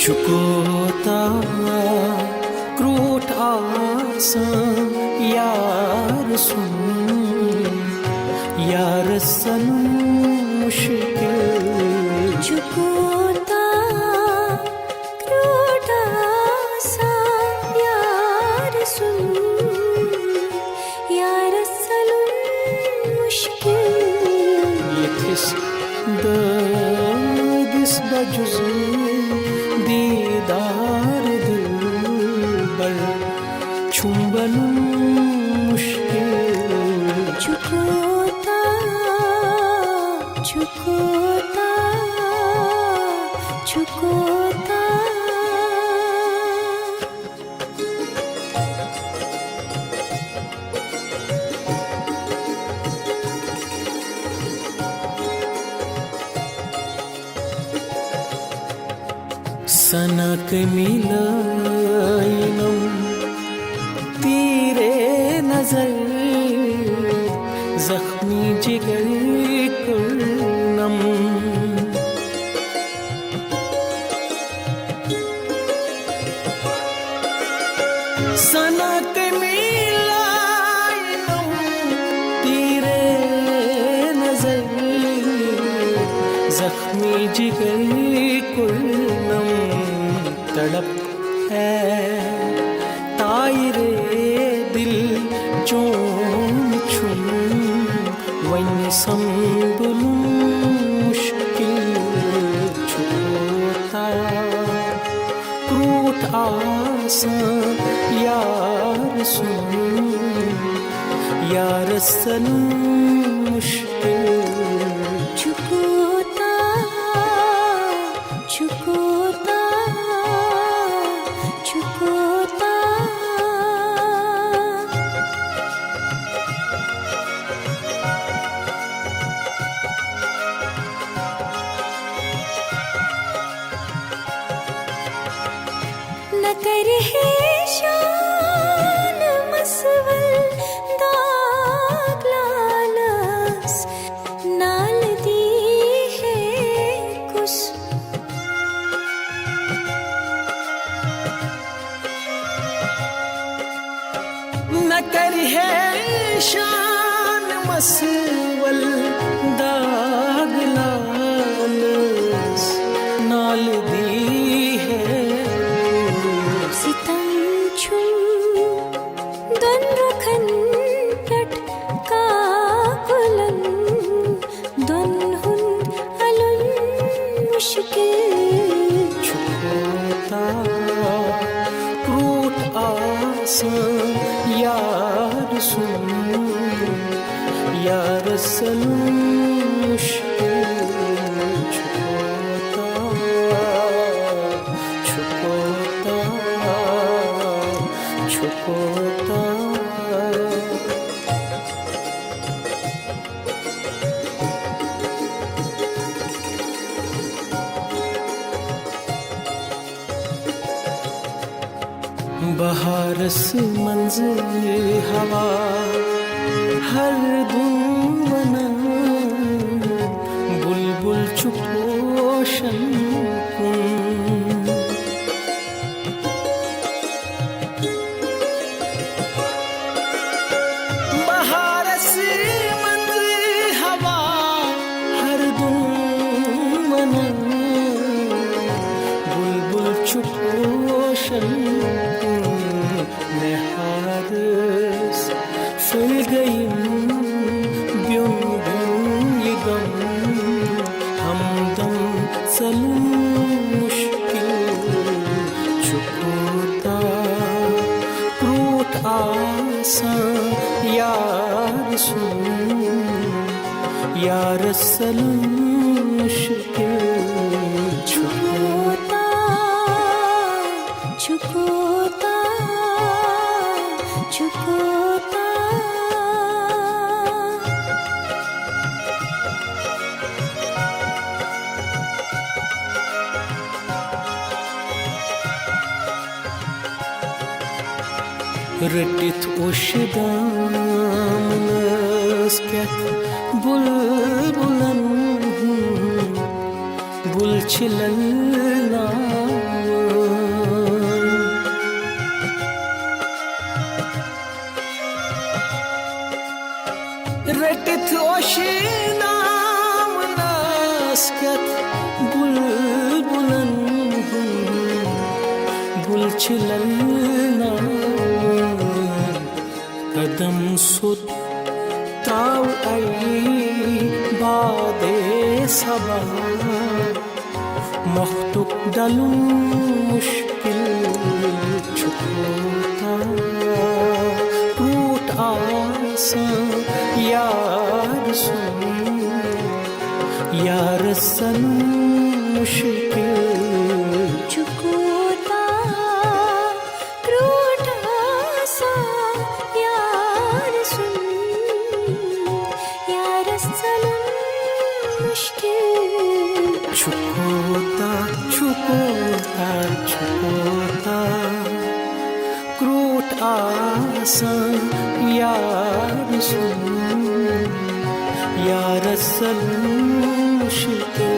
चुकोता क्रूठ आसान यार सुन यार सनम मुश्किल चुकोता क्रूठ आसान यार सुन यार सनम मुश्किल ये किस दिस बजुज़े दीदार दिलबर चुंबन मुश्किल चुकोता चुकोता चुकोता सनक मिलाइनम तीरे नजर जख्मी जिगर कुर्नम सनक मिलाइनम तीरे नजर जख्मी जिगर कुर्नम तड़प है तायरे दिल चोम छुम वन संबुलुम मुश्किल चुकोता क्रूठ आसान यार सुन यार सनम मुश्किल चुकोता चुकोता चुकोता न कर है शान मसवल दाग लालस नाल दी है कुछ न कर है शान मसवल दाग लालस नाल दी है सितम छुम दन रखन पट का कुलन दन हुन अलुन मुश्किल चुकोता क्रूठ आसान यार सुन यार सनम मुश्किल चुकोता चुकोता चुकोता बहारस मंजिल हवा हर दुमन बुलबुल चुपोशन कुन बहारस मंजिल हवा हर दुमन बुलबुल चुपोशन हारस फिर गई ब्युन गम हमदम सलूम मुश्किल चुकोता क्रूठ आसान यार सुन यार सलूम मुश्किल चुकोता चुकोता चुकोता रटित उशदामनस कथ बुलबुलन बुलछिलन गुलचिलना कदम सुत त्राव आई बादे सबा मख्तुक डलूं मुश्किल छुपोता रूठ आसान यार सुन यार सनम मुश्किल चुकोता रूठा सा यार सुन यार सनम मुश्किल छुपोता छुपोता छुपोता क्रूट आसान यार सुन यार सनम मुश्किल